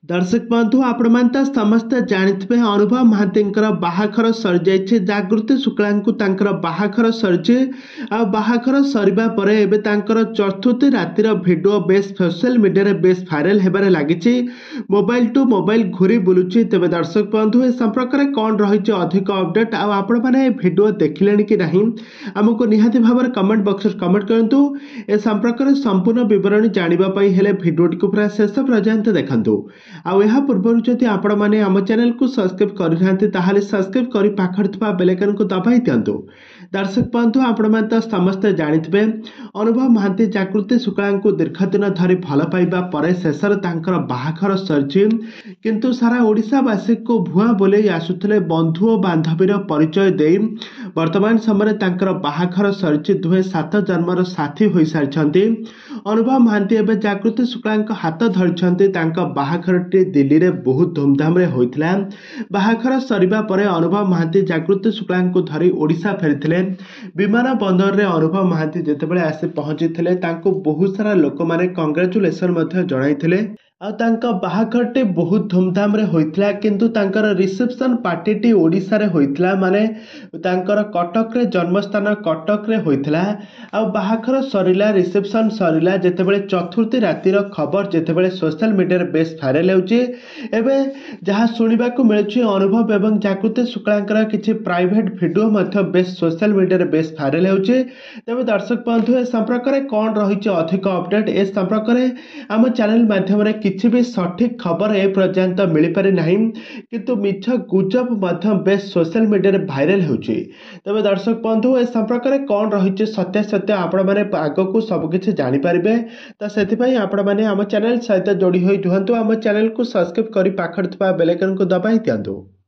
दर्शक बंधु आपण तो समस्ते जानिथिबे अनुभव महांतींकर बाहाघर सरी जाइछे। जागृति शुक्लांकु तांकर बाहाघर सरीचे आ बाहाघर सरीबा परे एबे तांकर चतुर्थी रातिर भिडियो बेस सोशल मीडिया रे बेस वायरल हेबारे लागिछि। मोबाइल टू मोबाइल घुरी बुलुछि। तेबे दर्शक बंधु ए संपर्क रे कोन रहिछि अधिक अपडेट आ आपण माने भिडियो देखिलेनि कि नाही हमको निहाती भाବରେ कमेंट बॉक्स रे कमेंट करंतु। ए संपर्क रे संपूर्ण विवरण जानिबा पई हेले भिडियो को पूरा शेष पर्यंत देखंतु। आउ यह पूर्व जदि आपण मैंने आम चैनल को सब्सक्राइब करते सब्सक्राइब कर पाखर बेल आइकन को दबाई दिंतु। दर्शक बंधु आपण मैंने तो समस्ते जानिथिबे अनुभव महांती जागृति शुक्ला को दीर्घ दिन धरी भल पाइबा परे शेषर तांकर बाहाघर सरीछि। किंतु सारा ओडिशावासी को भुआ बोले आसुथिले बंधु और बांधवीर परिचय दे वर्तमान समय तांकर बाहाघर सरीछि। दुहे 7 जन्मर साथी होई सारिछन्ति। अनुभव महांती एवं जागृति शुक्ला हाथ धरिछन्ति। तांका बाहाघर दिल्ली रे बहुत धूमधाम रे होइथिला। बाहाघर सरीबा परे अनुभव महांती जागृति शुक्ला को धरी ओडिशा फेरिथिले। विमान बंदर रे अनुभव महांती जेतेबेले आसी पहुंचीथिले तांको बहुत सारा लोक माने कांग्रेचुलेशन मध्ये जणाइथिले। आ तांका बाहाघरटी बहुत धूमधाम रे होइथिला। किंतु तांकर रिसेप्शन पार्टीटी ओडिशा रे होइथिला। माने तांकर कटक रे जन्मस्थान कटक रे होइथिला। आ बाहाघर सरीला रिसेप्शन सरीला जेतेबेले चतुर्थी रातिर खबर जेतेबेले सोशल मीडिया रे बेस वायरल होउची। एबे जहा सुनिबा को मिलुची अनुभव एवं जागृति शुक्लांकर किछि प्राइवेट वीडियो मध्ये बेस सोशल मीडिया रे बेस वायरल होउची। तबे दर्शक बंधु ए संपर्क रे कोन रहिछि अधिक अपडेट ए संपर्क रे हम चैनल माध्यम रे किछि भी सठिक खबर ए पर्यंत मिल पारि नाही। किंतु मिछ गुजब मध्य बेस सोशल मीडिया रे वायरल होउची। तबे दर्शक बंधु ए संपर्क रे कोन रहिछि सत्य आपण माने आगो को सब किछि जानि परिबे। त सेति पई आपण माने हम चैनल सहित जोड़ी होई जुहंतु। हम चैनल को सब्सक्राइब करी पाखर थबा बेल आइकन को दबाई दियंतु।